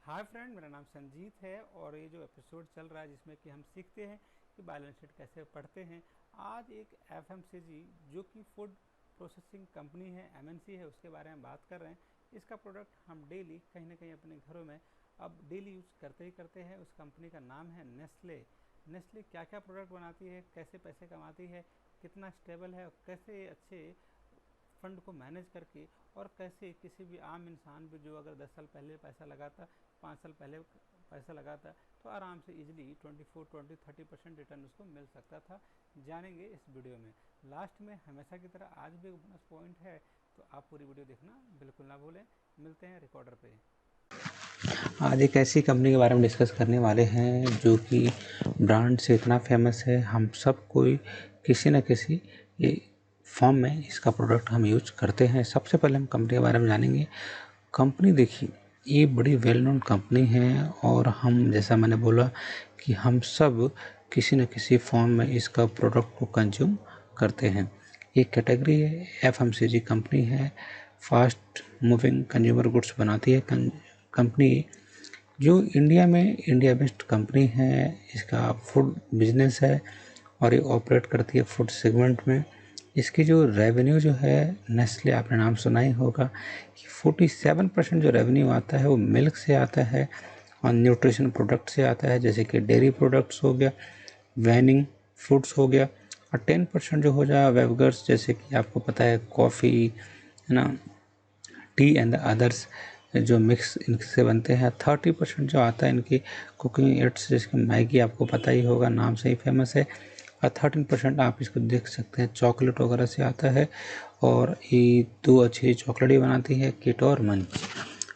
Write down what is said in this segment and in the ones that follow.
Hi friend, मेरा नाम संजीत है और ये जो एपिसोड चल रहा है जिसमें कि हम सीखते हैं कि बैलेंस शीट कैसे पढ़ते हैं। आज एक एफएमसीजी जो कि फूड प्रोसेसिंग कंपनी है, एमएनसी है, उसके बारे में बात कर रहे हैं। इसका प्रोडक्ट हम डेली कहीं ना कहीं अपने घरों में अब डेली यूज करते ही करते हैं। उस कंपनी का नाम है नेस्ले। नेस्ले क्या क्या प्रोडक्ट बनाती है, कैसे पैसे कमाती है, कितना स्टेबल है और कैसे अच्छे फंड को मैनेज करके और कैसे किसी भी आम इंसान भी जो अगर 10 साल पहले पैसा लगाता, 5 साल पहले पैसा लगाता, तो आराम से इजीली 24, 20, 30% रिटर्न उसको मिल सकता था, जानेंगे इस वीडियो में। लास्ट में हमेशा की तरह आज भी एक बोनस पॉइंट है, तो आप पूरी वीडियो देखना बिल्कुल ना भूलें। मिलते हैं रिकॉर्डर पे। आज एक ऐसी कंपनी के बारे में डिस्कस करने वाले हैं जो कि ब्रांड से इतना फेमस है, हम सब कोई किसी न किसी फॉर्म में इसका प्रोडक्ट हम यूज करते हैं। सबसे पहले हम कंपनी के बारे में जानेंगे। कंपनी देखिए, ये बड़ी वेल नोन कंपनी है और हम जैसा मैंने बोला कि हम सब किसी न किसी फॉर्म में इसका प्रोडक्ट को कंज्यूम करते हैं। एक कैटेगरी है, एफएमसीजी कंपनी है, फास्ट मूविंग कंज्यूमर गुड्स बनाती है कंपनी जो इंडिया बेस्ड कंपनी है। इसका फूड बिजनेस है और ये ऑपरेट करती है फूड सेगमेंट में। इसकी जो रेवेन्यू जो है, नेस्ले आपने नाम सुना ही होगा कि 47% जो रेवेन्यू आता है वो मिल्क से आता है और न्यूट्रिशन प्रोडक्ट से आता है, जैसे कि डेयरी प्रोडक्ट्स हो गया, वैनिंग फूड्स हो गया, और 10% जो हो जाए वेबगर्स, जैसे कि आपको पता है कॉफ़ी है ना, टी एंड अदर्स जो मिक्स इनसे बनते हैं। 30% जो आता है इनकी कुकिंग एड्स, जैसे मैगी आपको पता ही होगा, नाम से ही फेमस है। और 13% आप इसको देख सकते हैं चॉकलेट वगैरह से आता है। और ये दो अच्छी चॉकलेट ही बनाती है, किट और मंच।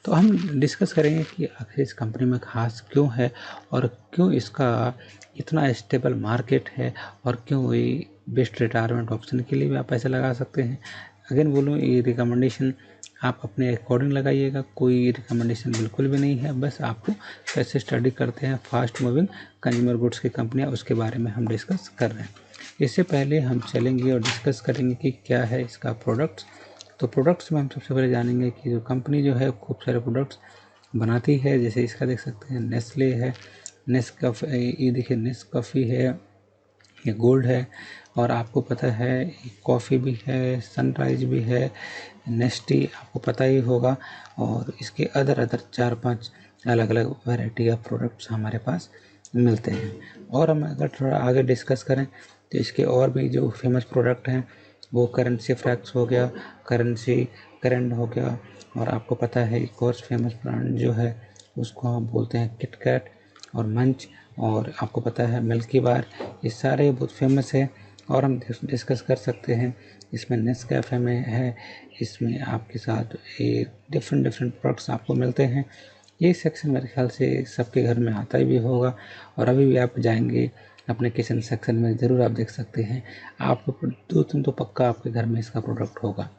तो हम डिस्कस करेंगे कि आखिर इस कंपनी में खास क्यों है और क्यों इसका इतना स्टेबल मार्केट है और क्यों ये बेस्ट रिटायरमेंट ऑप्शन के लिए भी आप पैसे लगा सकते हैं। अगेन बोलूँ, ये रिकमेंडेशन आप अपने अकॉर्डिंग लगाइएगा, कोई रिकमेंडेशन बिल्कुल भी नहीं है। बस आपको कैसे स्टडी करते हैं फास्ट मूविंग कंज्यूमर गुड्स की कंपनियां, उसके बारे में हम डिस्कस कर रहे हैं। इससे पहले हम चलेंगे और डिस्कस करेंगे कि क्या है इसका प्रोडक्ट्स। तो प्रोडक्ट्स में हम सबसे पहले जानेंगे कि जो कंपनी जो है खूब सारे प्रोडक्ट्स बनाती है। जैसे इसका देख सकते हैं नेस्ले है, नेस्कैफे, ये देखिए नेस्कैफे है, ये गोल्ड है, और आपको पता है कॉफ़ी भी है, सनराइज भी है, नेस्टी आपको पता ही होगा, और इसके अदर 4-5 अलग अलग वैरायटी ऑफ प्रोडक्ट्स हमारे पास मिलते हैं। और हम अगर थोड़ा आगे डिस्कस करें तो इसके और भी जो फेमस प्रोडक्ट हैं वो करेंसी फ्रैक्स हो गया, करेंसी करंट हो गया, और आपको पता है एक और फेमस ब्रांड जो है उसको हम बोलते हैं किटकैट और मंच, और आपको पता है मिल्की बार। ये सारे बहुत फेमस है। और हम डिस्कस कर सकते हैं इसमें नेस्कैफे में है, इसमें आपके साथ ये डिफरेंट प्रोडक्ट्स आपको मिलते हैं। ये सेक्शन मेरे ख्याल से सबके घर में आता ही भी होगा, और अभी भी आप जाएंगे अपने किचन सेक्शन में ज़रूर आप देख सकते हैं, आपको 2-3 तो पक्का आपके घर में इसका प्रोडक्ट होगा।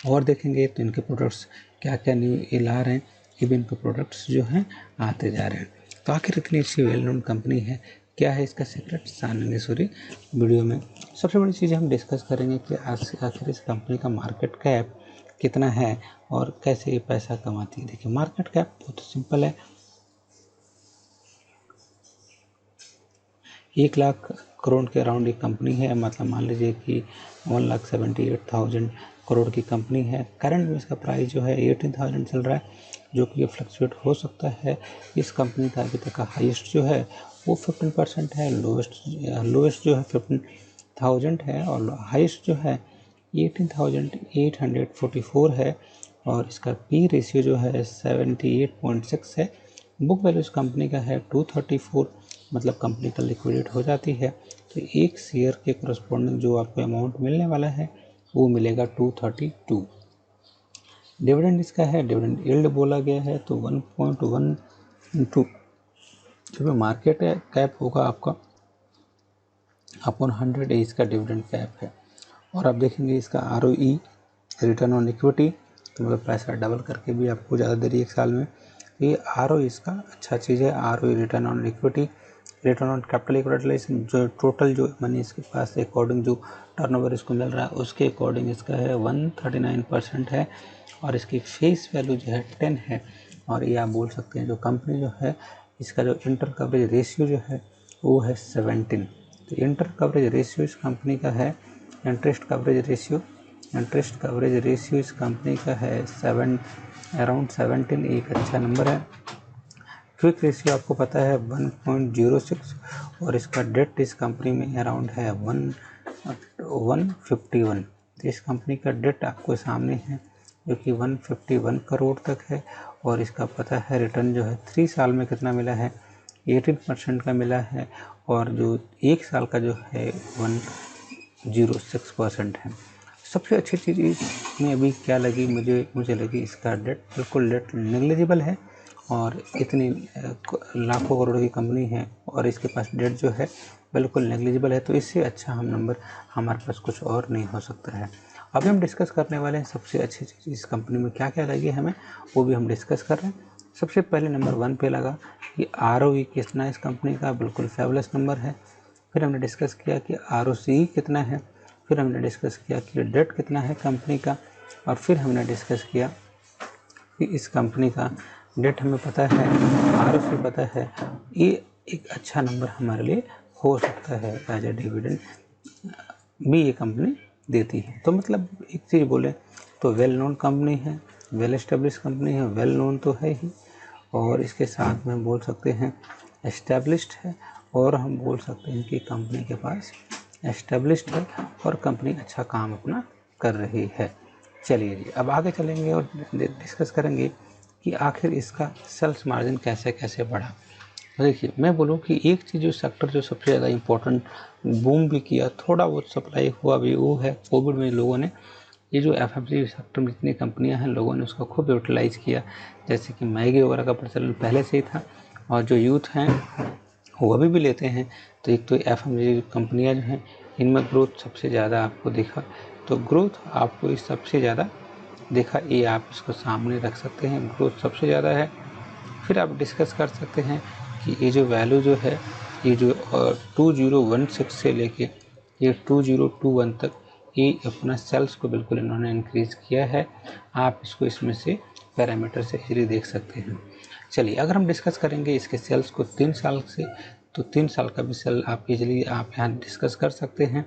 और देखेंगे तो इनके प्रोडक्ट्स क्या क्या न्यू ये ला रहे हैं, ये भी इनके प्रोडक्ट्स जो हैं आते जा रहे हैं। तो आखिर इतनी अच्छी वेल नोन कंपनी है, क्या है इसका सीक्रेट, जानेंगे सॉरी वीडियो में। सबसे बड़ी चीज़ हम डिस्कस करेंगे कि आखिर इस कंपनी का मार्केट कैप कितना है और कैसे ये पैसा कमाती है। देखिए मार्केट कैप बहुत सिंपल है, 1 लाख करोड़ के अराउंड एक कंपनी है। मतलब मान लीजिए कि 1,78,000 करोड़ की कंपनी है। करंट में इसका प्राइस जो है 18,000 चल रहा है, जो कि ये फ्लक्चुएट हो सकता है। इस कंपनी का अभी तक का हाईएस्ट जो है वो 15% है, लोएस्ट जो है 15,000 है, और हाईएस्ट जो है 18,844 है। और इसका पी रेशियो जो है 78.6 है। बुक वैल्यू इस कंपनी का है 234, मतलब कंपनी का लिक्विडेट हो जाती है तो एक शेयर के करस्पॉन्डिंग जो आपको अमाउंट मिलने वाला है वो मिलेगा 232। डिविडेंड इसका है, डिविडेंड यील्ड बोला गया है तो 1.1 जो मार्केट है कैप होगा आपका अपॉन 100 एज का डिविडेंड कैप है। और आप देखेंगे इसका ROE, रिटर्न ऑन इक्विटी, तो मतलब पैसा डबल करके भी आपको ज़्यादा देरी एक साल में। ये ROE इसका अच्छा चीज़ है, ROE return on equity, return on capital utilisation, जो टोटल जो मनी इसके पास अकॉर्डिंग जो टर्नओवर इसको मिल रहा है उसके अकॉर्डिंग इसका है 139% है। और इसकी फेस वैल्यू जो है 10 है, और ये आप बोल सकते हैं जो कंपनी जो है इसका जो इंटर कवरेज रेशियो जो है वो है 17। तो इंटर कवरेज रेशियो इस कंपनी का है, इंटरेस्ट कवरेज रेशियो इस कंपनी का है अराउंड 17, एक अच्छा नंबर है। क्विक रेशियो आपको पता है 1.06 और इसका डेट इस कंपनी में अराउंड है 151। तो इस कंपनी का डेट आपको सामने है जो कि 151 करोड़ तक है और इसका पता है रिटर्न जो है 3 साल में कितना मिला है, 18% का मिला है और जो 1 साल का जो है 106% है। सबसे अच्छी चीज़ इसमें अभी क्या लगी मुझे लगी इसका डेट बिल्कुल डेट नेग्लिजिबल है और इतनी लाखों करोड़ की कंपनी है और इसके पास डेट जो है बिल्कुल नेग्लिजिबल है। तो इससे अच्छा हम नंबर हमारे पास कुछ और नहीं हो सकता है। अभी हम डिस्कस करने वाले हैं सबसे अच्छी चीज़ इस कंपनी में क्या क्या लगी हमें, वो भी हम डिस्कस कर रहे हैं। सबसे पहले नंबर 1 पे लगा कि ROE कितना इस कंपनी का, बिल्कुल फेबुलस नंबर है। फिर हमने डिस्कस किया कि ROCE कितना है, फिर हमने डिस्कस किया कि डेट कितना है कंपनी का, और फिर हमने डिस्कस किया कि इस कंपनी का डेट हमें पता है, ROCE पता है, ये एक अच्छा नंबर हमारे लिए हो सकता है। एज ए डिविडेंड भी ये कंपनी देती है। तो मतलब एक चीज़ बोले तो वेल नोन कंपनी है, वेल एस्टेब्लिश कंपनी है, वेल नोन तो है ही, और इसके साथ में हम बोल सकते हैं एस्टेब्लिश्ड है, और हम बोल सकते हैं कि कंपनी के पास एस्टेब्लिश्ड है और कंपनी अच्छा काम अपना कर रही है। चलिए जी, अब आगे चलेंगे और डिस्कस करेंगे कि आखिर इसका सेल्स मार्जिन कैसे कैसे बढ़ा। देखिए, मैं बोलूँ कि एक चीज़ जो सेक्टर जो सबसे ज़्यादा इम्पोर्टेंट बूम भी किया, थोड़ा बहुत सप्लाई हुआ भी, वो है कोविड में लोगों ने ये जो FMCG सेक्टर में जितनी कंपनियां हैं लोगों ने उसको खूब यूटिलाइज़ किया। जैसे कि मैगी वगैरह का प्रचलन पहले से ही था और जो यूथ हैं वो अभी भी लेते हैं। तो एक तो FMCG कंपनियां जो हैं इनमें ग्रोथ सबसे ज़्यादा आपको दिखा, तो ग्रोथ आपको इस सबसे ज़्यादा देखा, ये आप इसको सामने रख सकते हैं, ग्रोथ सबसे ज़्यादा है। फिर आप डिस्कस कर सकते हैं कि ये जो वैल्यू जो है ये जो 2016 से लेके ये 2021 तक ये अपना सेल्स को बिल्कुल इन्होंने इंक्रीज़ किया है। आप इसको इसमें से पैरामीटर से इजीली देख सकते हैं। चलिए, अगर हम डिस्कस करेंगे इसके सेल्स को 3 साल से, तो 3 साल का भी सेल आप इजीली आप यहाँ डिस्कस कर सकते हैं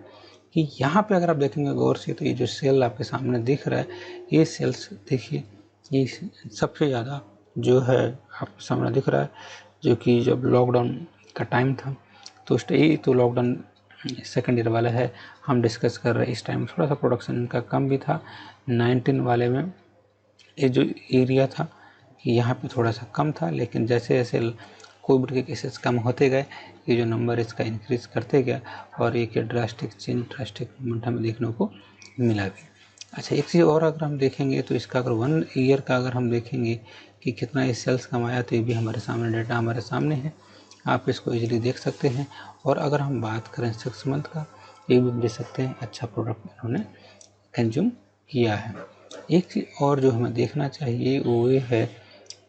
कि यहाँ पे अगर आप देखेंगे गौर से तो ये जो सेल आपके सामने दिख रहा है, ये सेल्स देखिए, ये सबसे ज़्यादा जो है आपके सामने दिख रहा है, जो कि जब लॉकडाउन का टाइम था तो लॉकडाउन सेकेंड ईयर वाला है हम डिस्कस कर रहे हैं। इस टाइम थोड़ा सा प्रोडक्शन इनका कम भी था। 19 वाले में ये जो एरिया था कि यहाँ पे थोड़ा सा कम था, लेकिन जैसे जैसे कोविड के केसेस कम होते गए ये जो नंबर इसका इंक्रीज़ करते गया और एक ड्रास्टिक मूवमेंट हमें देखने को मिला भी। अच्छा, एक चीज़ और अगर हम देखेंगे तो इसका अगर 1 ईयर का अगर हम देखेंगे कि कितना ये सेल्स कमाया, तो ये भी हमारे सामने डाटा हमारे सामने है, आप इसको इजीली देख सकते हैं। और अगर हम बात करें 6 मंथ का, ये भी देख सकते हैं अच्छा प्रोडक्ट इन्होंने कंज्यूम किया है। एक चीज़ और जो हमें देखना चाहिए वो ये है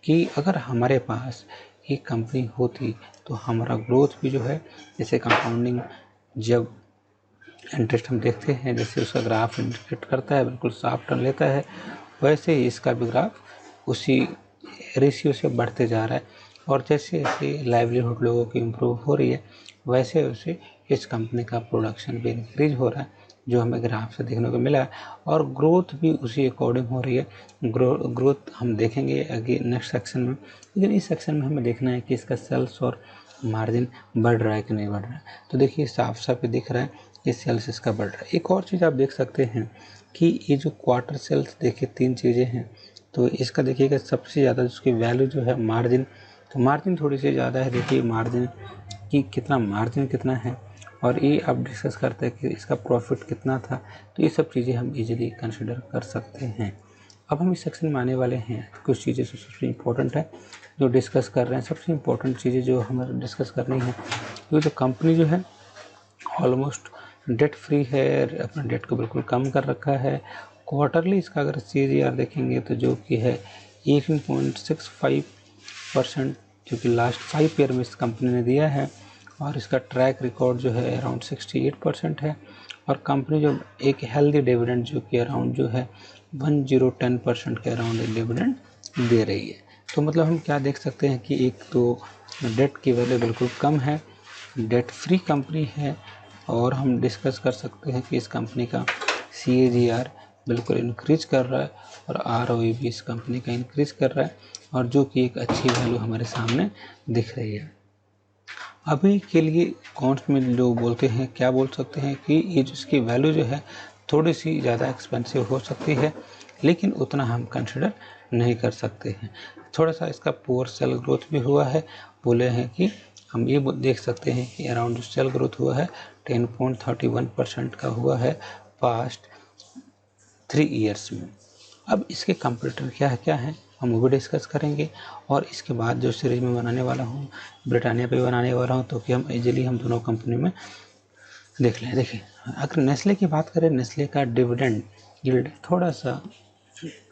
कि अगर हमारे पास ये कंपनी होती तो हमारा ग्रोथ भी जो है, जैसे कंपाउंडिंग जब इंटरेस्ट हम देखते हैं जैसे उसका ग्राफ इंडिकेट करता है, बिल्कुल साफ टर्न लेता है, वैसे ही इसका भी ग्राफ उसी रेशियो से बढ़ते जा रहा है। और जैसे जैसे लाइवलीहुड लोगों की इम्प्रूव हो रही है वैसे वैसे इस कंपनी का प्रोडक्शन भी इंक्रीज हो रहा है, जो हमें ग्राफ से देखने को मिला है, और ग्रोथ भी उसी अकॉर्डिंग हो रही है। ग्रोथ हम देखेंगे आगे नेक्स्ट सेक्शन में, लेकिन इस सेक्शन में हमें देखना है कि इसका सेल्स और मार्जिन बढ़ रहा है कि नहीं बढ़ रहा है। तो देखिए साफ साफ दिख रहा है कि सेल्स इसका बढ़ रहा है। एक और चीज़ आप देख सकते हैं कि ये जो क्वार्टर सेल्स देखिए 3 चीज़ें हैं, तो इसका देखिएगा सबसे ज़्यादा उसकी वैल्यू जो है मार्जिन, तो मार्जिन थोड़ी सी ज़्यादा है। देखिए मार्जिन की मार्जिन कितना है, और ये आप डिस्कस करते हैं कि इसका प्रॉफिट कितना था, तो ये सब चीज़ें हम इजीली कंसिडर कर सकते हैं। अब हम इस सेक्शन में आने वाले हैं, कुछ चीज़ें सबसे इम्पोर्टेंट है जो डिस्कस कर रहे हैं। सबसे इम्पोर्टेंट चीज़ें जो हमें डिस्कस करनी है, तो जो कंपनी जो है ऑलमोस्ट डेट फ्री है, अपना डेट को बिल्कुल कम कर रखा है। क्वार्टरली इसका अगर CAGR देखेंगे तो जो कि है 18.65%, जो कि लास्ट 5 ईयर में इस कंपनी ने दिया है, और इसका ट्रैक रिकॉर्ड जो है अराउंड 68% है। और कंपनी जो एक हेल्दी डिविडेंड जो कि अराउंड जो है 1010% के अराउंड डिविडेंड दे रही है। तो मतलब हम क्या देख सकते हैं कि एक तो डेट की वैल्यू बिल्कुल कम है, डेट फ्री कंपनी है, और हम डिस्कस कर सकते हैं कि इस कंपनी का CAGR बिल्कुल इंक्रीज कर रहा है और ROE भी इस कंपनी का इंक्रीज कर रहा है, और जो कि एक अच्छी वैल्यू हमारे सामने दिख रही है। अभी के लिए अकाउंट्स में जो बोलते हैं, क्या बोल सकते हैं कि ये जिसकी वैल्यू जो है थोड़ी सी ज़्यादा एक्सपेंसिव हो सकती है, लेकिन उतना हम कंसिडर नहीं कर सकते हैं। थोड़ा सा इसका पुअर सेल ग्रोथ भी हुआ है, बोले हैं कि हम ये देख सकते हैं कि अराउंड जो सेल ग्रोथ हुआ है 10.31% का हुआ है पास्ट 3 ईयर्स में। अब इसके कंप्यूटर क्या है हम वो भी डिस्कस करेंगे, और इसके बाद जो सीरीज में बनाने वाला हूँ ब्रिटानिया पे बनाने वाला हूँ, तो कि हम इजीली हम दोनों कंपनी में देख लें। देखिए, अगर नेस्ले की बात करें, नेस्ले का डिविडेंड यील्ड थोड़ा सा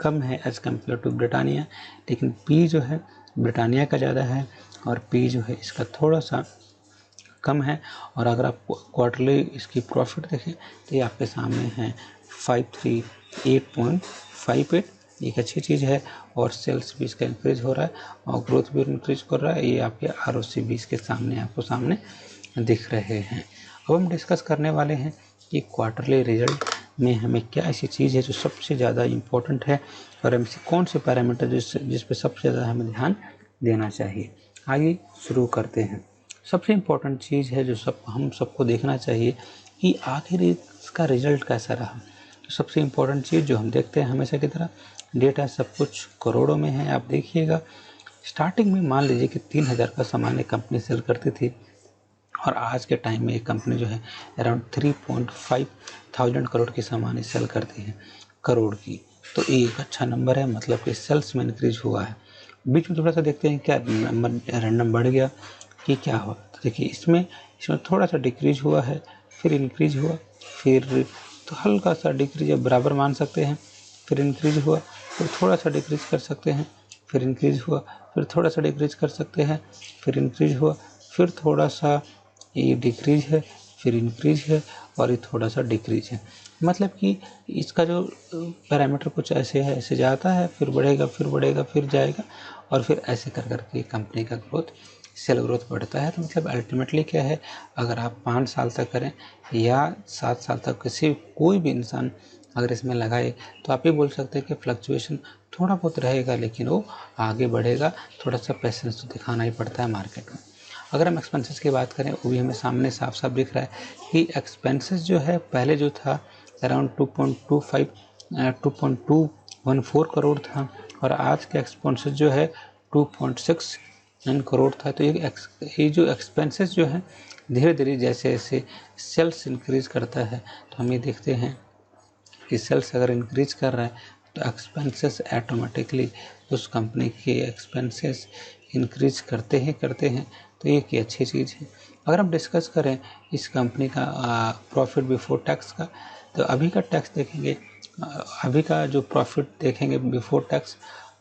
कम है एज कम्पेयर टू ब्रिटानिया, लेकिन पी जो है ब्रिटानिया का ज़्यादा है और पी जो है इसका थोड़ा सा कम है। और अगर आप क्वार्टरली इसकी प्रॉफिट देखें तो ये आपके सामने है 538.58, एक अच्छी चीज़ है, और सेल्स भी इसका इंक्रीज हो रहा है और ग्रोथ भी इंक्रीज कर रहा है। ये आपके ROC भी इसके सामने आपको सामने दिख रहे हैं। अब हम डिस्कस करने वाले हैं कि क्वार्टरली रिजल्ट में हमें क्या ऐसी चीज़ है जो सबसे ज़्यादा इम्पोर्टेंट है, और ऐसे कौन से पैरामीटर जिस पे सबसे ज़्यादा हमें ध्यान देना चाहिए। आइए शुरू करते हैं। सबसे इम्पोर्टेंट चीज़ है जो हम सबको देखना चाहिए कि आखिर इसका रिजल्ट कैसा रहा। तो सबसे इम्पोर्टेंट चीज़ जो हम देखते हैं हमेशा की तरह, डेटा सब कुछ करोड़ों में है। आप देखिएगा, स्टार्टिंग में मान लीजिए कि 3,000 का सामान एक कंपनी सेल करती थी, और आज के टाइम में एक कंपनी जो है अराउंड 3.5 थाउजेंड करोड़ की सामान सेल करती है, करोड़ की। तो ये एक अच्छा नंबर है, मतलब कि सेल्स में इंक्रीज हुआ है। बीच में थोड़ा सा देखते हैं क्या नंबर रैंडम बढ़ गया कि क्या हुआ। तो देखिए, इसमें थोड़ा सा डिक्रीज हुआ है, फिर इंक्रीज हुआ, फिर तो हल्का सा डिक्रीज बराबर मान सकते हैं, फिर इंक्रीज हुआ, फिर थोड़ा सा डिक्रीज कर सकते हैं, फिर इंक्रीज हुआ, फिर थोड़ा सा डिक्रीज कर सकते हैं, फिर इंक्रीज हुआ, फिर थोड़ा सा ये डिक्रीज है, फिर इंक्रीज है, और ये थोड़ा सा डिक्रीज है। मतलब कि इसका जो पैरामीटर कुछ ऐसे है, ऐसे जाता है, फिर बढ़ेगा, फिर बढ़ेगा, फिर जाएगा, और फिर ऐसे कर करके कंपनी का ग्रोथ, सेल ग्रोथ बढ़ता है। तो मतलब अल्टीमेटली क्या है, अगर आप 5 साल तक करें या 7 साल तक कोई भी इंसान अगर इसमें लगाए, तो आप ये बोल सकते हैं कि फ्लक्चुएशन थोड़ा बहुत रहेगा, लेकिन वो आगे बढ़ेगा। थोड़ा सा पेशेंस तो दिखाना ही पड़ता है मार्केट में। अगर हम एक्सपेंसेस की बात करें, वो भी हमें सामने साफ साफ दिख रहा है कि एक्सपेंसेस जो है पहले जो था अराउंड 2.14 करोड़ था, और आज के एक्सपेंसेस जो है 2.69 करोड़ था। तो ये जो एक्सपेंसेस जो है धीरे धीरे जैसे जैसे सेल्स इंक्रीज करता है, तो हम ये देखते हैं कि सेल्स अगर इंक्रीज कर रहा है तो एक्सपेंसेस ऑटोमेटिकली उस कंपनी के एक्सपेंसेस इंक्रीज करते हैं। तो ये की अच्छी चीज़ है। अगर हम डिस्कस करें इस कंपनी का प्रॉफिट बिफोर टैक्स का, तो अभी का टैक्स देखेंगे, अभी का जो प्रॉफिट देखेंगे बिफोर टैक्स,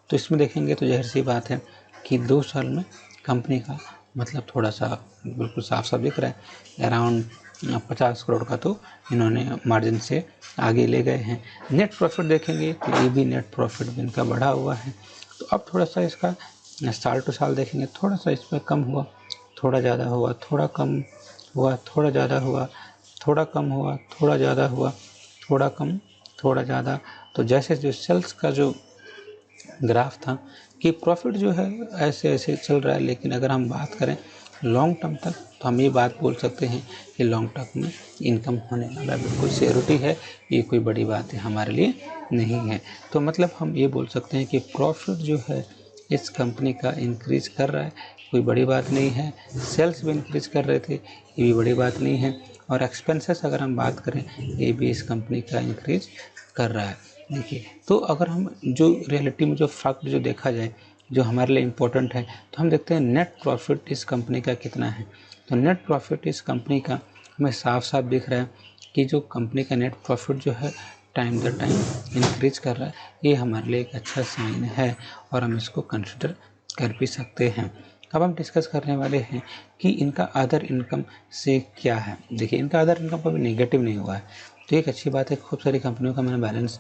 तो इसमें देखेंगे तो ज़ाहिर सी बात है कि 2 साल में कंपनी का मतलब थोड़ा सा बिल्कुल साफ साफ दिख रहा है, अराउंड 50 करोड़ का तो इन्होंने मार्जिन से आगे ले गए हैं। नेट प्रॉफिट देखेंगे तो ये भी नेट प्रॉफिट भी इनका बढ़ा हुआ है। तो अब थोड़ा सा इसका साल टू साल देखेंगे, थोड़ा सा इसमें कम हुआ, थोड़ा ज़्यादा हुआ, थोड़ा कम हुआ, थोड़ा ज़्यादा हुआ, थोड़ा कम हुआ, थोड़ा ज़्यादा हुआ, थोड़ा कम, थोड़ा ज़्यादा। तो जैसे जो सेल्स का जो ग्राफ था कि प्रॉफिट जो है ऐसे ऐसे चल रहा है, लेकिन अगर हम बात करें लॉन्ग टर्म तक, तो हम ये बात बोल सकते हैं कि लॉन्ग टर्म में इनकम होने वाला बिल्कुल श्योरिटी है। ये कोई बड़ी बात है हमारे लिए नहीं है। तो मतलब हम ये बोल सकते हैं कि प्रॉफिट जो है इस कंपनी का इंक्रीज कर रहा है, कोई बड़ी बात नहीं है। सेल्स भी इंक्रीज कर रहे थे, ये भी बड़ी बात नहीं है। और एक्सपेंसेस अगर हम बात करें, ये भी इस कंपनी का इंक्रीज कर रहा है। देखिए, तो अगर हम जो रियलिटी में जो फैक्ट जो देखा जाए, जो हमारे लिए इम्पोर्टेंट है, तो हम देखते हैं नेट प्रॉफिट इस कंपनी का कितना है। तो नेट प्रॉफिट इस कंपनी का हमें साफ साफ दिख रहा है कि जो कंपनी का नेट प्रॉफिट जो है टाइम दर टाइम इंक्रीज कर रहा है। ये हमारे लिए एक अच्छा साइन है और हम इसको कंसिडर कर भी सकते हैं। अब हम डिस्कस करने वाले हैं कि इनका अदर इनकम से क्या है। देखिए, इनका अदर इनकम कभी नेगेटिव नहीं हुआ है, तो एक अच्छी बात है। खूब सारी कंपनियों का मैंने बैलेंस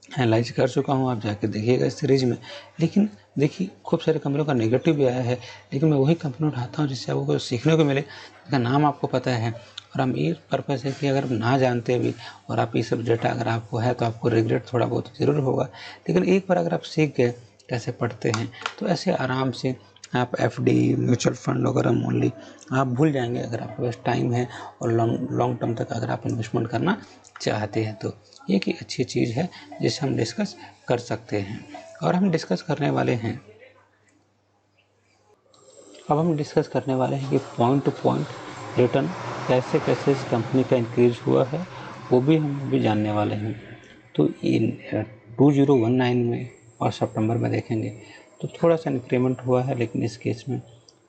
एनालाइज कर चुका हूँ, आप जाके देखिएगा इस सीरीज में। लेकिन देखिए खूब सारे कंपनियों का नेगेटिव भी आया है, लेकिन मैं वही कंपनी उठाता हूँ जिससे आपको कुछ सीखने को मिले, जिसका नाम आपको पता है। और हम ये पर्पज़ है कि अगर ना जानते भी और आप ये सब डेटा अगर आपको है तो आपको रिग्रेट थोड़ा बहुत ज़रूर होगा, लेकिन एक बार अगर आप सीख गए कैसे पढ़ते हैं तो ऐसे आराम से आप एफडी, म्यूचुअल फंड वगैरह मोनली आप भूल जाएंगे अगर आपके पास टाइम है और लॉन्ग टर्म तक अगर आप इन्वेस्टमेंट करना चाहते हैं तो। ये एक अच्छी चीज़ है जिसे हम डिस्कस कर सकते हैं। और हम डिस्कस करने वाले हैं, अब हम डिस्कस करने वाले हैं कि पॉइंट टू पॉइंट रिटर्न कैसे कैसे इस कंपनी का इंक्रीज हुआ है, वो भी हम अभी जानने वाले हैं। तो इन 2019 में और सितंबर में देखेंगे तो थोड़ा सा इंक्रीमेंट हुआ है, लेकिन इस केस में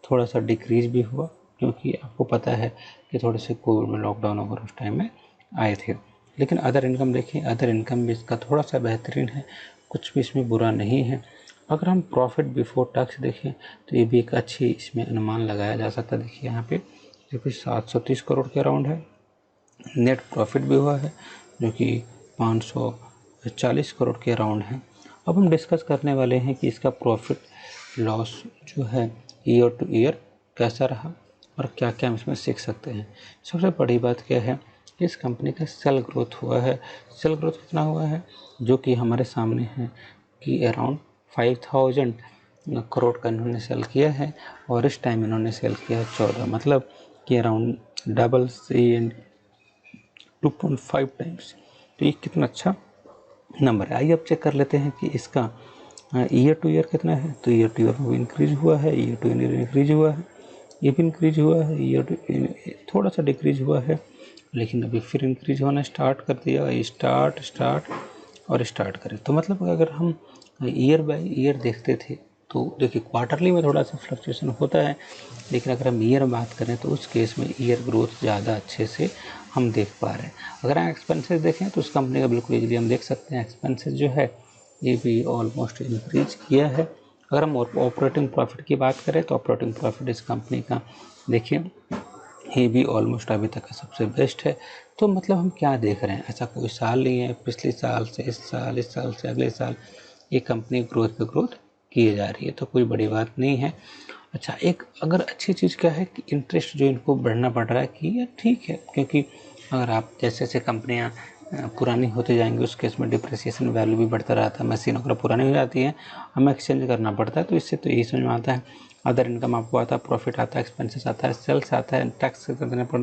थोड़ा सा डिक्रीज भी हुआ, क्योंकि आपको पता है कि थोड़े से कोविड में लॉकडाउन वगैरह उस टाइम में आए थे। लेकिन अदर इनकम देखें, अदर इनकम भी इसका थोड़ा सा बेहतरीन है, कुछ भी इसमें बुरा नहीं है। अगर हम प्रॉफिट बिफोर टैक्स देखें तो ये भी एक अच्छी इसमें अनुमान लगाया जा सकता है। देखिए यहाँ पे जो कि 730 करोड़ के अराउंड है। नेट प्रॉफिट भी हुआ है जो कि 540 करोड़ के अराउंड है। अब हम डिस्कस करने वाले हैं कि इसका प्रॉफिट लॉस जो है ईयर टू ईयर कैसा रहा और क्या क्या हम इसमें सीख सकते हैं। सबसे बड़ी बात क्या है कि इस कंपनी का सेल ग्रोथ हुआ है। सेल ग्रोथ कितना हुआ है जो कि हमारे सामने है कि अराउंड 5000 करोड़ का इन्होंने सेल किया है, और इस टाइम इन्होंने सेल किया है 14, मतलब कि अराउंड डबल से 2.5 टाइम्स। तो ये कितना अच्छा नंबर है। आइए अब चेक कर लेते हैं कि इसका ईयर टू ईयर कितना है। तो ईयर टू ईयर में भी इंक्रीज हुआ है, ईयर टू ईयर इंक्रीज हुआ है, ये भी इंक्रीज हुआ है, ईयर टू थोड़ा सा डिक्रीज हुआ है, लेकिन अभी फिर इंक्रीज होना स्टार्ट कर दिया। स्टार्ट करें तो मतलब अगर हम ईयर बाय ईयर देखते थे तो देखिए क्वार्टरली में थोड़ा सा फ्लक्चुएशन होता है, लेकिन अगर हम ईयर बात करें तो उस केस में ईयर ग्रोथ ज़्यादा अच्छे से हम देख पा रहे हैं। अगर हम एक्सपेंसेस देखें तो उस कंपनी का बिल्कुल इजीली हम देख सकते हैं, एक्सपेंसेस जो है ये भी ऑलमोस्ट इंक्रीज किया है। अगर हम ऑपरेटिंग प्रॉफिट की बात करें तो ऑपरेटिंग प्रॉफिट इस कंपनी का देखिए ये भी ऑलमोस्ट अभी तक का सबसे बेस्ट है। तो मतलब हम क्या देख रहे हैं, ऐसा कोई साल नहीं है पिछले साल से इस साल से अगले साल ये कंपनी ग्रोथ पे ग्रोथ किए जा रही है, तो कोई बड़ी बात नहीं है। अच्छा, एक अगर अच्छी चीज़ क्या है कि इंटरेस्ट जो इनको बढ़ना पड़ रहा है कि ये ठीक है, क्योंकि अगर आप जैसे जैसे कंपनियाँ पुरानी होती जाएंगी उस केस में डिप्रिसिएशन वैल्यू भी बढ़ता रहता है, मशीन वगैरह पुरानी हो जाती है, हमें एक्सचेंज करना पड़ता है। तो इससे तो यही समझ में आता है, अदर इनकम आपको आता है, प्रॉफिट आता है, एक्सपेंसेस आता है, सेल्स आता है, टैक्स देने पर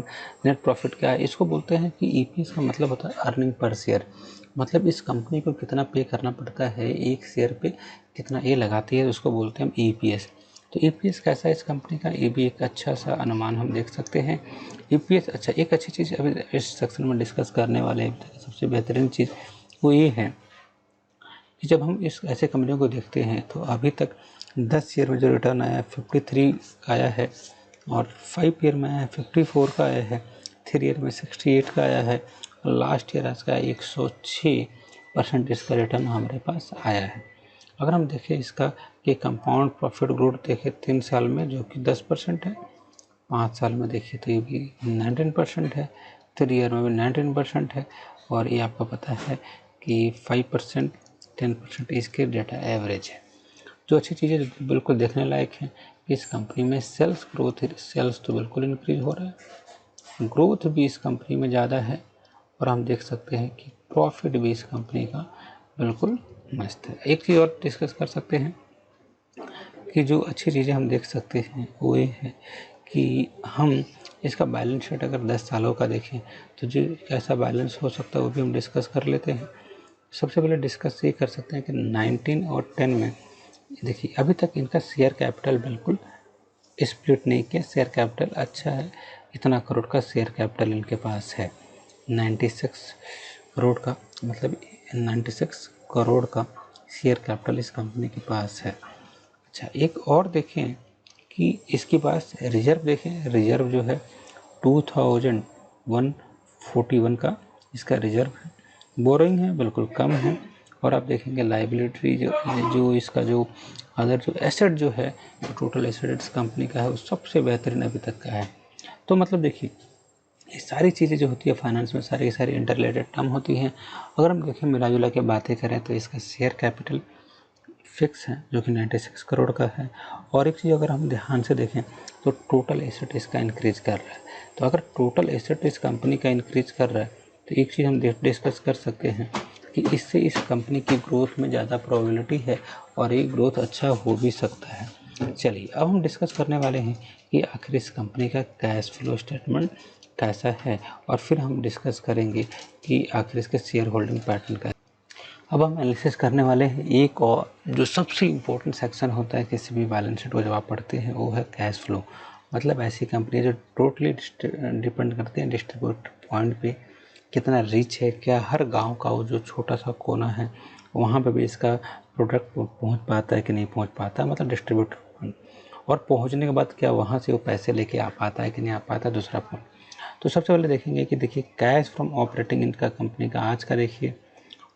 नेट प्रॉफिट क्या है, इसको बोलते हैं कि ईपीएस का मतलब होता है अर्निंग पर शेयर। मतलब इस कंपनी को कितना पे करना पड़ता है एक शेयर पे, कितना ये लगाती है, उसको बोलते हैं हम ईपीएस। तो ईपीएस कैसा है इस कंपनी का, ये भी एक अच्छा सा अनुमान हम देख सकते हैं। ईपीएस अच्छा, एक अच्छी चीज़ अभी इस सेक्शन में डिस्कस करने वाले हैं, सबसे बेहतरीन चीज़ वो ये है कि जब हम इस ऐसे कंपनियों को देखते हैं तो अभी तक 10 ईयर में जो रिटर्न आया है 53 आया है, और 5 ईयर में आया है 54 का आया है, 3 ईयर में 68 का आया है, और लास्ट ईयर इसका 106% इसका रिटर्न हमारे पास आया है। अगर हम देखें इसका कि कंपाउंड प्रॉफिट ग्रोथ देखें 3 साल में जो कि 10% है, 5 साल में देखिए तो ये भी 19% है, 3 ईयर में भी 19% है, और ये आपको पता है कि 5% 10% इसके डेटा एवरेज है। जो अच्छी चीज़ें बिल्कुल देखने लायक हैं कि इस कंपनी में सेल्स ग्रोथ, सेल्स तो बिल्कुल इंक्रीज हो रहा है, ग्रोथ भी इस कंपनी में ज़्यादा है, और हम देख सकते हैं कि प्रॉफिट भी इस कंपनी का बिल्कुल मस्त है। एक चीज़ और डिस्कस कर सकते हैं कि जो अच्छी चीज़ें हम देख सकते हैं वो ये है कि हम इसका बैलेंस शीट अगर 10 सालों का देखें तो जो कैसा बैलेंस हो सकता है वो भी हम डिस्कस कर लेते हैं। सबसे पहले डिस्कस ये कर सकते हैं कि 19 और 10 में देखिए अभी तक इनका शेयर कैपिटल बिल्कुल स्प्लिट नहीं किया, शेयर कैपिटल अच्छा है, इतना करोड़ का शेयर कैपिटल इनके पास है, 96 करोड़ का, मतलब 96 करोड़ का शेयर कैपिटल इस कंपनी के पास है। अच्छा, एक और देखें कि इसके पास रिजर्व देखें, रिजर्व जो है 2141 का इसका रिजर्व है, बोरोइंग है बिल्कुल कम है, और आप देखेंगे लाइबिलिटी जो इसका जो अदर जो एसेट जो है, जो टोटल एसेट इस कंपनी का है वो सबसे बेहतरीन अभी तक का है। तो मतलब देखिए ये सारी चीज़ें जो होती है फाइनेंस में सारी की सारी इंटर रिलेटेड टर्म होती हैं। अगर हम देखें मिला जुला के बातें करें तो इसका शेयर कैपिटल फिक्स है जो कि 96 करोड़ का है। और एक चीज़ अगर हम ध्यान से देखें तो टोटल एसेट इसका इंक्रीज कर रहा है। तो अगर टोटल एसेट इस कंपनी का इंक्रीज कर रहा है तो एक चीज़ हम डिस्कस कर सकते हैं कि इससे इस कंपनी की ग्रोथ में ज़्यादा प्रोबेबिलिटी है और ये ग्रोथ अच्छा हो भी सकता है। चलिए अब हम डिस्कस करने वाले हैं कि आखिर इस कंपनी का कैश फ्लो स्टेटमेंट कैसा है और फिर हम डिस्कस करेंगे कि आखिर इसके शेयर होल्डिंग पैटर्न का। अब हम एनालिसिस करने वाले हैं एक और जो सबसे इम्पोर्टेंट सेक्शन होता है किसी भी बैलेंस शीट को जब आप पढ़ते हैं वो है कैश फ्लो। मतलब ऐसी कंपनी जो टोटली डिपेंड करती हैं डिस्ट्रीब्यूट पॉइंट पे, कितना रीच है, क्या हर गांव का वो जो छोटा सा कोना है वहाँ पे भी इसका प्रोडक्ट पहुँच पाता है कि नहीं पहुँच पाता, मतलब डिस्ट्रीब्यूटर पॉइंट, और पहुँचने के बाद क्या वहाँ से वो पैसे लेके आ पाता है कि नहीं आ पाता, दूसरा पॉइंट। तो सबसे पहले देखेंगे कि देखिए कैश फ्रॉम ऑपरेटिंग इनका कंपनी का आज का देखिए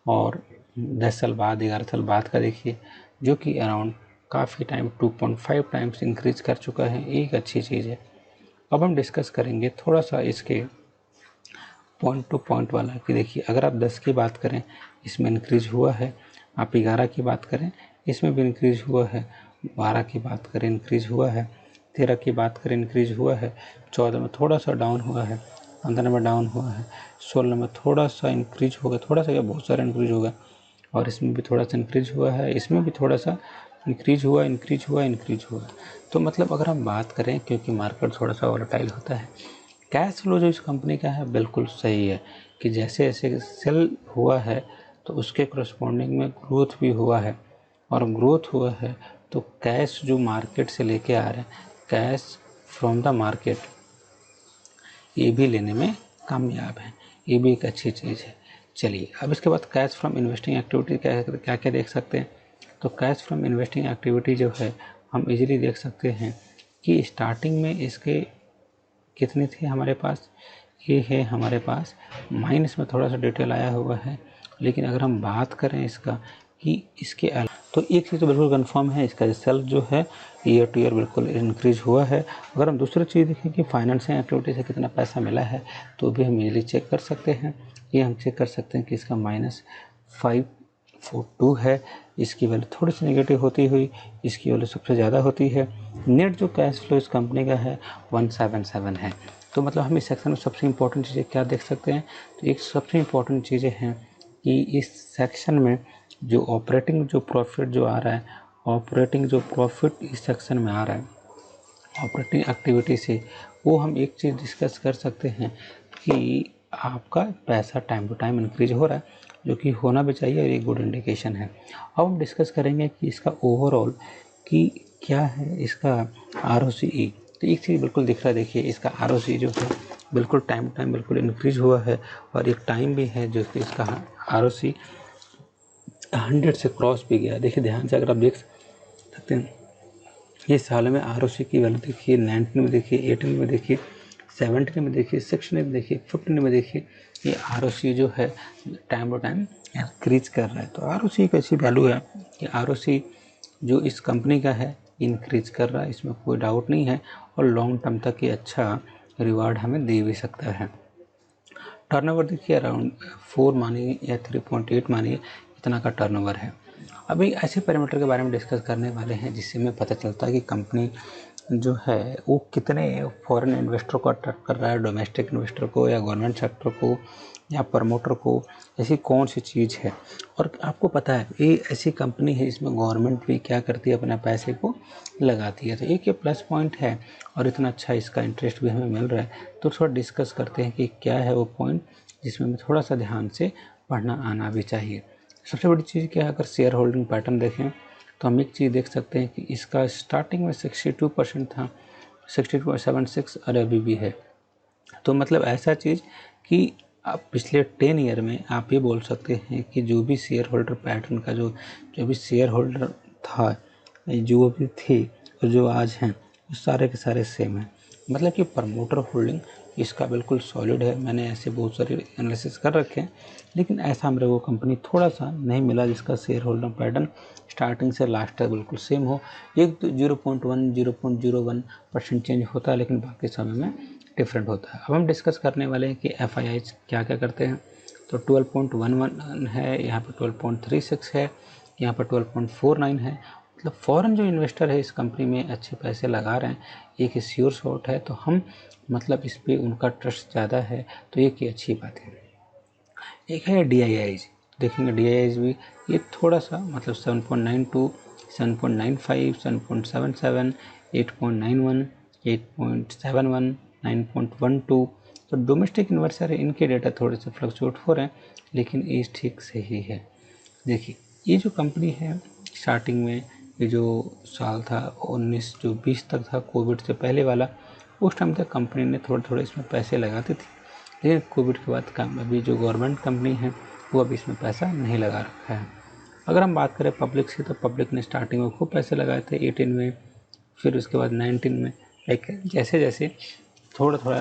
और 10 साल बाद 11 साल बाद का देखिए, जो कि अराउंड काफ़ी टाइम 2.5 टाइम्स इंक्रीज कर चुका है। एक अच्छी चीज़ है। अब हम डिस्कस करेंगे थोड़ा सा इसके पॉइंट टू पॉइंट वाला कि देखिए अगर आप 10 की बात करें इसमें इंक्रीज हुआ है, आप 11 की बात करें इसमें भी इंक्रीज हुआ है, 12 की बात करें इंक्रीज हुआ है, 13 की बात करें इंक्रीज हुआ है, 14 में थोड़ा सा डाउन हुआ है, 15 में डाउन हुआ है, 16 में थोड़ा सा इंक्रीज हो गया, थोड़ा सा क्या बहुत सारा इंक्रीज होगा, और इसमें भी थोड़ा सा इंक्रीज हुआ है, इसमें भी थोड़ा सा इंक्रीज हुआ। तो मतलब अगर हम बात करें क्योंकि मार्केट थोड़ा सा वोलेटाइल होता है, कैश फ्लो जो इस कंपनी का है बिल्कुल सही है कि जैसे जैसे सेल हुआ है तो उसके करस्पॉन्डिंग में ग्रोथ भी हुआ है, और ग्रोथ हुआ है तो कैश जो मार्केट से लेके आ रहे हैं, कैश फ्रॉम द मार्केट, ये भी लेने में कामयाब है। ये भी एक अच्छी चीज़ है। चलिए अब इसके बाद कैश फ्रॉम इन्वेस्टिंग एक्टिविटी क्या क्या देख सकते हैं। तो कैश फ्रॉम इन्वेस्टिंग एक्टिविटी जो है हम इजीली देख सकते हैं कि स्टार्टिंग में इसके कितने थे हमारे पास, ये है हमारे पास माइनस में थोड़ा सा डिटेल आया हुआ है। लेकिन अगर हम बात करें इसका कि इसके तो एक चीज़ तो बिल्कुल कंफर्म है, इसका सेल्फ जो है ईयर टू ईयर बिल्कुल इंक्रीज हुआ है। अगर हम दूसरी चीज़ देखें कि फाइनेंसिंग एक्टिविटी से कितना पैसा मिला है तो भी हम इजीली चेक कर सकते हैं। ये हम चेक कर सकते हैं कि इसका -542 है, इसकी वैल्यू थोड़ी सी नेगेटिव होती हुई इसकी वैल्यू सबसे ज़्यादा होती है। नेट जो कैश फ्लो इस कंपनी का है 177 है। तो मतलब हम इस सेक्शन में सबसे इम्पोर्टेंट चीज़ें क्या देख सकते हैं, तो एक सबसे इम्पोर्टेंट चीज़ें हैं कि इस सेक्शन में जो ऑपरेटिंग जो प्रॉफिट जो आ रहा है, ऑपरेटिंग जो प्रॉफिट इस सेक्शन में आ रहा है ऑपरेटिंग एक्टिविटी से, वो हम एक चीज़ डिस्कस कर सकते हैं कि आपका पैसा टाइम टू टाइम इंक्रीज हो रहा है, जो कि होना भी चाहिए और एक गुड इंडिकेशन है। अब हम डिस्कस करेंगे कि इसका ओवरऑल कि क्या है इसका ROCE। तो एक चीज़ बिल्कुल दिख रहा है, देखिए इसका ROCE जो है बिल्कुल टाइम टू टाइम बिल्कुल इंक्रीज हुआ है, और एक टाइम भी है जो कि इसका ROCE 100 से क्रॉस भी गया। देखिए ध्यान से अगर आप देख सकते हैं ये सालों में ROCE की वैल्यू देखिए 19 में देखिए, 18 में देखिए, 17 में देखिए, 16 में देखिए, 15 में देखिए, ये ROCE जो है टाइम टू टाइम इंक्रीज कर रहा है। तो ROCE एक ऐसी वैल्यू है कि ROCE जो इस कंपनी का है इंक्रीज कर रहा है, इसमें कोई डाउट नहीं है, और लॉन्ग टर्म तक ये अच्छा रिवार्ड हमें दे भी सकता है। टर्नओवर देखिए अराउंड 4 मानिए या 3.8 मानिए, इतना का टर्नओवर है। अभी ऐसे पैरामीटर के बारे में डिस्कस करने वाले हैं जिससे हमें पता चलता है कि कंपनी जो है वो कितने फॉरेन इन्वेस्टर को अट्रैक्ट कर रहा है, डोमेस्टिक इन्वेस्टर को या गवर्नमेंट सेक्टर को या प्रमोटर को, ऐसी कौन सी चीज़ है। और आपको पता है ये ऐसी कंपनी है जिसमें गवर्नमेंट भी क्या करती है, अपने पैसे को लगाती है। तो एक ये प्लस पॉइंट है, और इतना अच्छा इसका इंटरेस्ट भी हमें मिल रहा है। तो थोड़ा डिस्कस करते हैं कि क्या है वो पॉइंट जिसमें हमें थोड़ा सा ध्यान से पढ़ना आना भी चाहिए। सबसे बड़ी चीज़ क्या है, अगर शेयर होल्डिंग पैटर्न देखें तो हम एक चीज़ देख सकते हैं कि इसका स्टार्टिंग में 62% था, 62.76 और अभी भी है। तो मतलब ऐसा चीज़ कि आप पिछले 10 ईयर में आप ये बोल सकते हैं कि जो भी शेयर होल्डर पैटर्न का जो भी शेयर होल्डर था, जो भी थे और जो आज हैं, वो सारे के सारे सेम हैं। मतलब कि प्रमोटर होल्डिंग इसका बिल्कुल सॉलिड है। मैंने ऐसे बहुत सारे एनालिसिस कर रखे हैं, लेकिन ऐसा मेरे को कंपनी थोड़ा सा नहीं मिला जिसका शेयर होल्डर पैटर्न स्टार्टिंग से लास्ट तक बिल्कुल सेम हो। एक तो 0.1 0.01% चेंज होता है, लेकिन बाकी समय में डिफरेंट होता है। अब हम डिस्कस करने वाले हैं कि FIIs क्या क्या करते हैं। तो 12.11 है, यहाँ पर 12.36 है, यहाँ पर 12.49 है। मतलब फॉरेन जो इन्वेस्टर है इस कंपनी में अच्छे पैसे लगा रहे हैं, एक श्योर शॉट है, तो हम मतलब इस पर उनका ट्रस्ट ज़्यादा है, तो एक ही अच्छी बात है। एक है DIIs, देखेंगे DIIs भी ये थोड़ा सा मतलब 7.92, 7.95, 7.77, 8.91, 8.71, 9.12, तो डोमेस्टिक इन्वेस्टर है, इनके डेटा थोड़े से फ्लक्चुएट हो रहे हैं, लेकिन ये ठीक सही है। देखिए ये जो कंपनी है स्टार्टिंग में ये जो साल था 19 जो 20 तक था, कोविड से पहले वाला, उस टाइम तक कंपनी ने थोड़े थोड़े इसमें पैसे लगाती थी, लेकिन कोविड के बाद अभी जो गवर्नमेंट कंपनी है वो अभी इसमें पैसा नहीं लगा रखा है। अगर हम बात करें पब्लिक से, तो पब्लिक ने स्टार्टिंग में खूब पैसे लगाए थे 18 में, फिर उसके बाद 19 में, लेकिन जैसे जैसे थोड़ा थोड़ा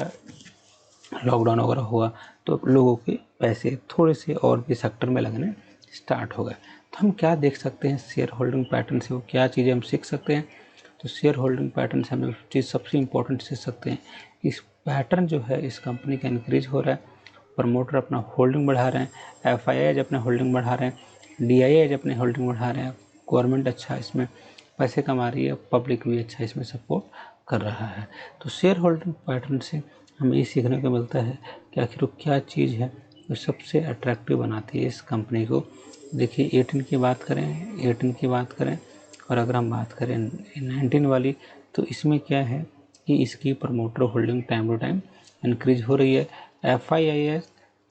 लॉकडाउन वगैरह हुआ तो लोगों के पैसे थोड़े से और भी सेक्टर में लगने स्टार्ट हो गए। तो हम क्या देख सकते हैं शेयर होल्डिंग पैटर्न से, वो क्या चीज़ें हम सीख सकते हैं। तो शेयर होल्डिंग पैटर्न से हम चीज़ सबसे इम्पोर्टेंट सीख सकते हैं, इस पैटर्न जो है इस कंपनी का इंक्रीज हो रहा है, प्रमोटर अपना होल्डिंग बढ़ा रहे हैं, FIIs अपने होल्डिंग बढ़ा रहे हैं, DIIs अपने होल्डिंग बढ़ा रहे हैं, गवर्नमेंट अच्छा इसमें पैसे कमा रही है, पब्लिक भी अच्छा इसमें सपोर्ट कर रहा है। तो शेयर होल्डिंग पैटर्न से हमें ये सीखने को मिलता है कि आखिर वो क्या चीज़ है जो सबसे अट्रैक्टिव बनाती है इस कंपनी को। देखिए 18 की बात करें और अगर हम बात करें 19 वाली, तो इसमें क्या है कि इसकी promoter holding time to time increase हो रही है, FIIs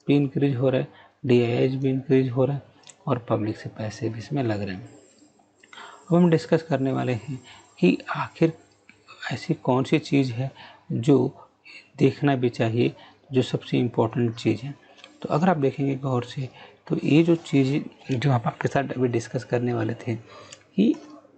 भी इंक्रीज हो रहा है, DIIs भी इंक्रीज हो रहा है और पब्लिक से पैसे भी इसमें लग रहे हैं। अब हम डिस्कस करने वाले हैं कि आखिर ऐसी कौन सी चीज़ है जो देखना भी चाहिए, जो सबसे इम्पोर्टेंट चीज़ है। तो अगर आप देखेंगे गौर से, तो ये जो चीज़ जो आप आपके साथ अभी डिस्कस करने वाले थे कि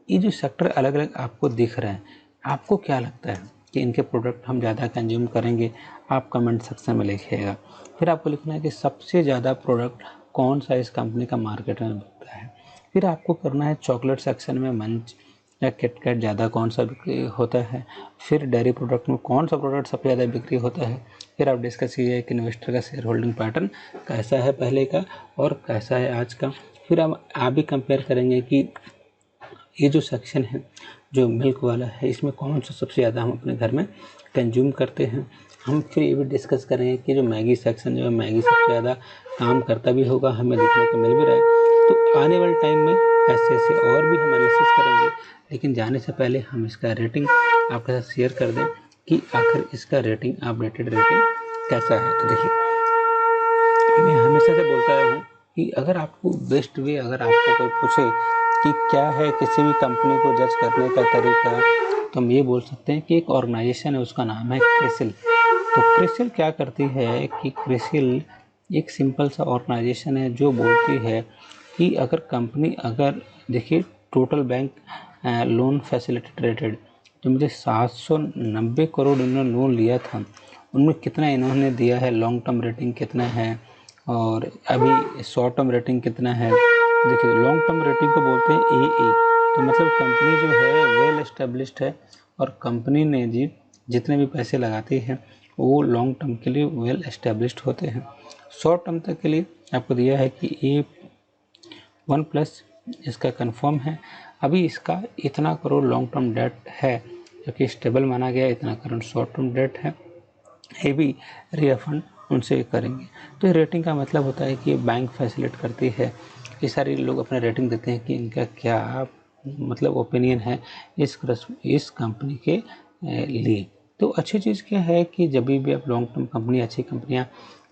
ये जो सेक्टर अलग अलग आपको दिख रहे हैं, आपको क्या लगता है कि इनके प्रोडक्ट हम ज़्यादा कंज्यूम करेंगे, आप कमेंट सेक्शन में लिखिएगा। फिर आपको लिखना है कि सबसे ज़्यादा प्रोडक्ट कौन सा इस कंपनी का मार्केट में बिकता है। फिर आपको करना है चॉकलेट सेक्शन में मंच या किटकैट ज़्यादा कौन सा बिक्री होता है, फिर डेयरी प्रोडक्ट में कौन सा प्रोडक्ट सबसे ज़्यादा बिक्री होता है। फिर आप डिस्कस कीजिए कि इन्वेस्टर का शेयर होल्डिंग पैटर्न कैसा है पहले का और कैसा है आज का। फिर आप भी कंपेयर करेंगे कि ये जो सेक्शन है जो मिल्क वाला है, इसमें कौन सा सबसे ज़्यादा हम अपने घर में कंज्यूम करते हैं। हम फिर ये भी डिस्कस करेंगे कि जो मैगी सेक्शन जो है, मैगी सबसे ज़्यादा काम करता भी होगा, हमें देखने को मिल भी रहा है। तो आने वाले टाइम में ऐसे ऐसे और भी हम एनालिसिस करेंगे, लेकिन जाने से पहले हम इसका रेटिंग आपके साथ शेयर कर दें कि आखिर इसका रेटिंग अपडेटेड रेटिंग कैसा है। तो देखिए मैं हमेशा से बोलता रहा हूँ कि अगर आपको बेस्ट वे, अगर आपको कोई पूछे कि क्या है किसी भी कंपनी को जज करने का तरीका, तो हम ये बोल सकते हैं कि एक ऑर्गेनाइजेशन है, उसका नाम है क्रिसिल। तो क्रिसिल क्या करती है कि क्रिसिल एक सिंपल सा ऑर्गेनाइजेशन है जो बोलती है कि अगर कंपनी, अगर देखिए total bank loan facility rated, जो मुझे 790 करोड़ इन्होंने लोन लिया था, उनमें कितना इन्होंने दिया है, लॉन्ग टर्म रेटिंग कितना है और अभी शॉर्ट टर्म रेटिंग कितना है। देखिए लॉन्ग टर्म रेटिंग को बोलते हैं AA, तो मतलब कंपनी जो है वेल एस्टेब्लिश्ड है और कंपनी ने जी जितने भी पैसे लगाती है वो लॉन्ग टर्म के लिए वेल एस्टेब्लिश्ड होते हैं। शॉर्ट टर्म तक के लिए आपको दिया है कि A1+ इसका कंफर्म है, अभी इसका इतना करोड़ लॉन्ग टर्म डेट है जो कि स्टेबल माना गया, इतना करोड़ शॉर्ट टर्म डेट है, ये भी रिफंड उनसे करेंगे। तो ये रेटिंग का मतलब होता है कि बैंक फैसिलिट करती है, ये सारे लोग अपना रेटिंग देते हैं कि इनका क्या मतलब ओपिनियन है इस कंपनी के लिए। तो अच्छी चीज़ क्या है कि जब भी आप लॉन्ग टर्म कंपनी, अच्छी कंपनियां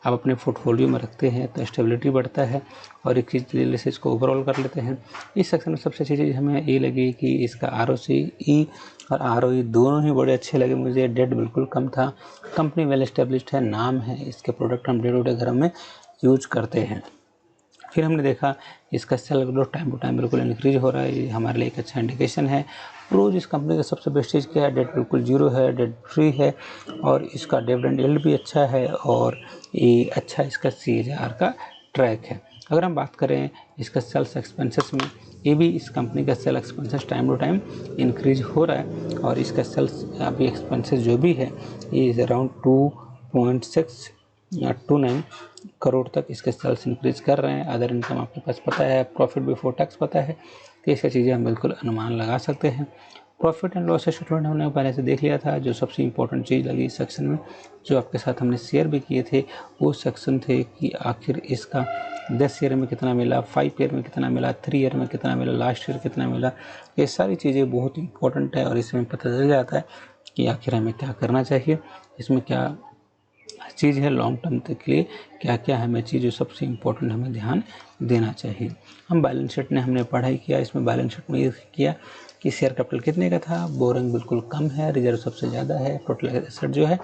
आप अपने पोर्टफोलियो में रखते हैं तो स्टेबिलिटी बढ़ता है और एक चीज़ से इसको ओवरऑल कर लेते हैं। इस सेक्शन में सबसे अच्छी चीज़ हमें ये लगी कि इसका ROCE और ROE दोनों ही बड़े अच्छे लगे मुझे। डेट बिल्कुल कम था, कंपनी वेल एस्टेब्लिश्ड है, नाम है, इसके प्रोडक्ट हम डे टू डे घर में यूज करते हैं। फिर हमने देखा इसका sale growth time to time बिल्कुल इंक्रीज हो रहा है, ये हमारे लिए एक अच्छा इंडिकेशन है। रोज़ इस कंपनी का सबसे बेस्ट चीज़ क्या है, डेट बिल्कुल जीरो है, डेट फ्री है और इसका डिविडेंड यील्ड भी अच्छा है और ये अच्छा इसका CAGR का ट्रैक है। अगर हम बात करें इसका सेल्स एक्सपेंसेस में ये भी इस कंपनी का sale expenses time to time increase हो रहा है और इसका सेल्स अभी एक्सपेंसेस जो भी है ये इज़ अराउंड 2.6 या 29 करोड़ तक इसके सेल्स इंक्रीज कर रहे हैं। अदर इनकम आपके पास पता है, प्रॉफिट बिफोर टैक्स पता है, तो ये चीज़ें हम बिल्कुल अनुमान लगा सकते हैं। प्रॉफिट एंड लॉस स्टेटमेंट हमने पहले से देख लिया था। जो सबसे इंपॉर्टेंट चीज़ लगी इस सेक्शन में, जो आपके साथ हमने शेयर भी किए थे, वो सेक्शन थे कि आखिर इसका 10 ईयर में कितना मिला, 5 ईयर में कितना मिला, 3 ईयर में कितना मिला, लास्ट ईयर कितना मिला। ये सारी चीज़ें बहुत इंपॉर्टेंट है और इसमें पता चल जाता है कि आखिर हमें क्या करना चाहिए, इसमें क्या चीज़ है लॉन्ग टर्म तक के लिए, क्या क्या हमें चीज़ जो सबसे इम्पोर्टेंट हमें ध्यान देना चाहिए। हम बैलेंस शीट ने हमने पढ़ाई किया, इसमें बैलेंस शीट में ये किया कि शेयर कैपिटल कितने का था, बोरिंग बिल्कुल कम है, रिजर्व सबसे ज़्यादा है, टोटल एसेट जो है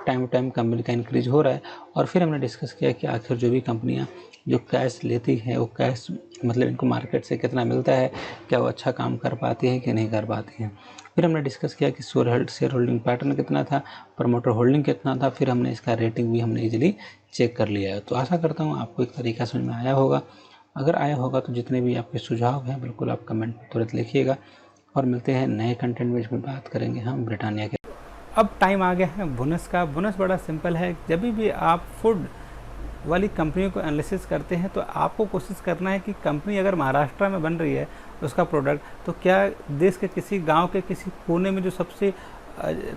टाइम टू टाइम कंपनी का इंक्रीज हो रहा है। और फिर हमने डिस्कस किया कि आखिर जो भी कंपनियां जो कैश लेती हैं वो कैश मतलब इनको मार्केट से कितना मिलता है, क्या वो अच्छा काम कर पाती है कि नहीं कर पाती हैं। फिर हमने डिस्कस किया कि शेयर होल्डिंग पैटर्न कितना था, प्रमोटर होल्डिंग कितना था, फिर हमने इसका रेटिंग भी हमने इजीली चेक कर लिया है। तो आशा करता हूँ आपको एक तरीका समझ में आया होगा। अगर आया होगा तो जितने भी आपके सुझाव हैं बिल्कुल आप कमेंट में तुरंत लिखिएगा और मिलते हैं नए कंटेंट में, इसमें बात करेंगे हम ब्रिटानिया के। अब टाइम आ गया है बोनस का। बोनस बड़ा सिंपल है, जब भी आप फूड वाली कंपनियों को एनालिसिस करते हैं तो आपको कोशिश करना है कि कंपनी अगर महाराष्ट्र में बन रही है उसका प्रोडक्ट, तो क्या देश के किसी गांव के किसी कोने में जो सबसे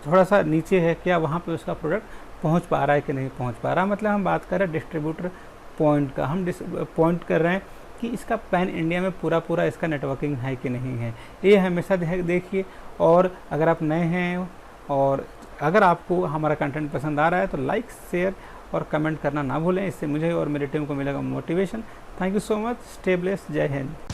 थोड़ा सा नीचे है, क्या वहाँ पे उसका प्रोडक्ट पहुँच पा रहा है कि नहीं पहुँच पा रहा। मतलब हम बात कर रहे हैं डिस्ट्रीब्यूटर पॉइंट का, हम पॉइंट कर रहे हैं कि इसका पैन इंडिया में पूरा इसका नेटवर्किंग है कि नहीं है। ये हमेशा देखिए। और अगर आप नए हैं और अगर आपको हमारा कंटेंट पसंद आ रहा है तो लाइक, शेयर और कमेंट करना ना भूलें। इससे मुझे और मेरी टीम को मिलेगा motivation. Thank you so much. Stay blessed. जय हिंद।